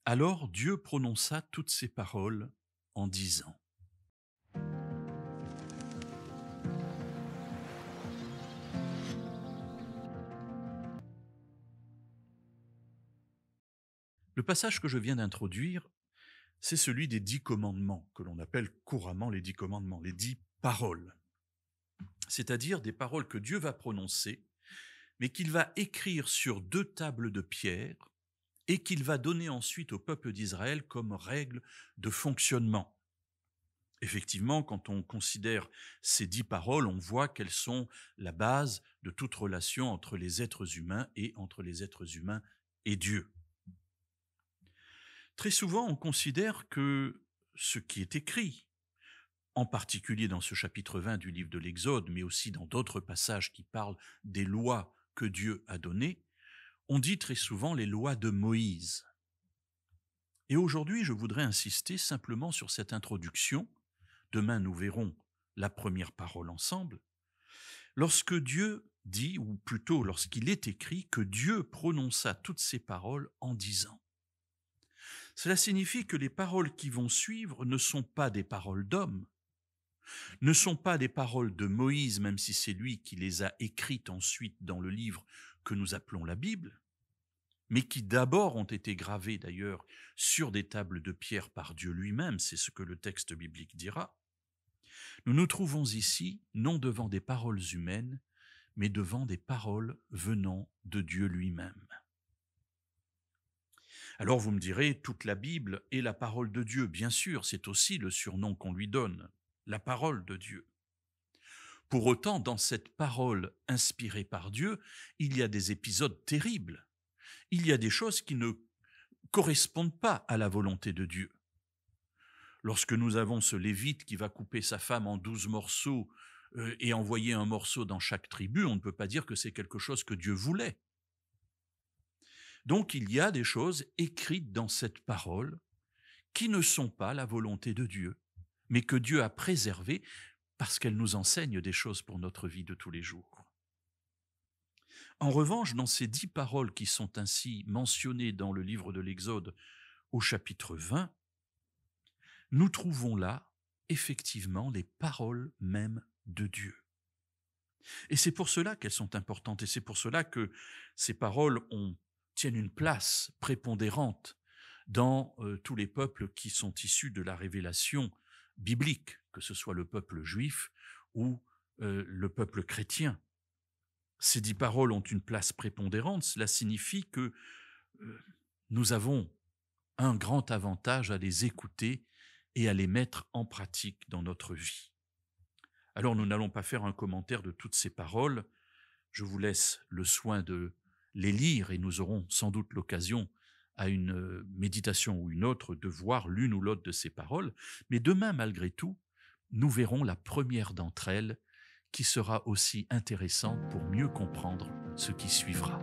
Alors Dieu prononça toutes ces paroles en disant. Le passage que je viens d'introduire, c'est celui des 10 commandements, que l'on appelle couramment les 10 commandements, les 10 paroles. C'est-à-dire des paroles que Dieu va prononcer, mais qu'il va écrire sur 2 tables de pierre et qu'il va donner ensuite au peuple d'Israël comme règle de fonctionnement. Effectivement, quand on considère ces 10 paroles, on voit qu'elles sont la base de toute relation entre les êtres humains et entre les êtres humains et Dieu. Très souvent, on considère que ce qui est écrit, en particulier dans ce chapitre 20 du livre de l'Exode, mais aussi dans d'autres passages qui parlent des lois que Dieu a données, on dit très souvent les lois de Moïse. Et aujourd'hui, je voudrais insister simplement sur cette introduction. Demain, nous verrons la première parole ensemble. Lorsque Dieu dit, ou plutôt lorsqu'il est écrit, que Dieu prononça toutes ces paroles en disant. Cela signifie que les paroles qui vont suivre ne sont pas des paroles d'hommes, ne sont pas des paroles de Moïse, même si c'est lui qui les a écrites ensuite dans le livre que nous appelons la Bible, mais qui d'abord ont été gravées d'ailleurs sur des tables de pierre par Dieu lui-même, c'est ce que le texte biblique dira. Nous nous trouvons ici non devant des paroles humaines, mais devant des paroles venant de Dieu lui-même. Alors vous me direz, toute la Bible est la parole de Dieu, bien sûr, c'est aussi le surnom qu'on lui donne, la parole de Dieu. Pour autant, dans cette parole inspirée par Dieu, il y a des épisodes terribles. Il y a des choses qui ne correspondent pas à la volonté de Dieu. Lorsque nous avons ce Lévite qui va couper sa femme en 12 morceaux et envoyer un morceau dans chaque tribu, on ne peut pas dire que c'est quelque chose que Dieu voulait. Donc il y a des choses écrites dans cette parole qui ne sont pas la volonté de Dieu, mais que Dieu a préservées parce qu'elles nous enseignent des choses pour notre vie de tous les jours. En revanche, dans ces 10 paroles qui sont ainsi mentionnées dans le livre de l'Exode au chapitre 20, nous trouvons là effectivement les paroles mêmes de Dieu. Et c'est pour cela qu'elles sont importantes, et c'est pour cela que ces paroles tiennent une place prépondérante dans tous les peuples qui sont issus de la révélation biblique, que ce soit le peuple juif ou le peuple chrétien. Ces 10 paroles ont une place prépondérante, cela signifie que nous avons un grand avantage à les écouter et à les mettre en pratique dans notre vie. Alors nous n'allons pas faire un commentaire de toutes ces paroles, je vous laisse le soin de les lire et nous aurons sans doute l'occasion à une méditation ou une autre de voir l'une ou l'autre de ces paroles, mais demain malgré tout, nous verrons la première d'entre elles qui sera aussi intéressante pour mieux comprendre ce qui suivra.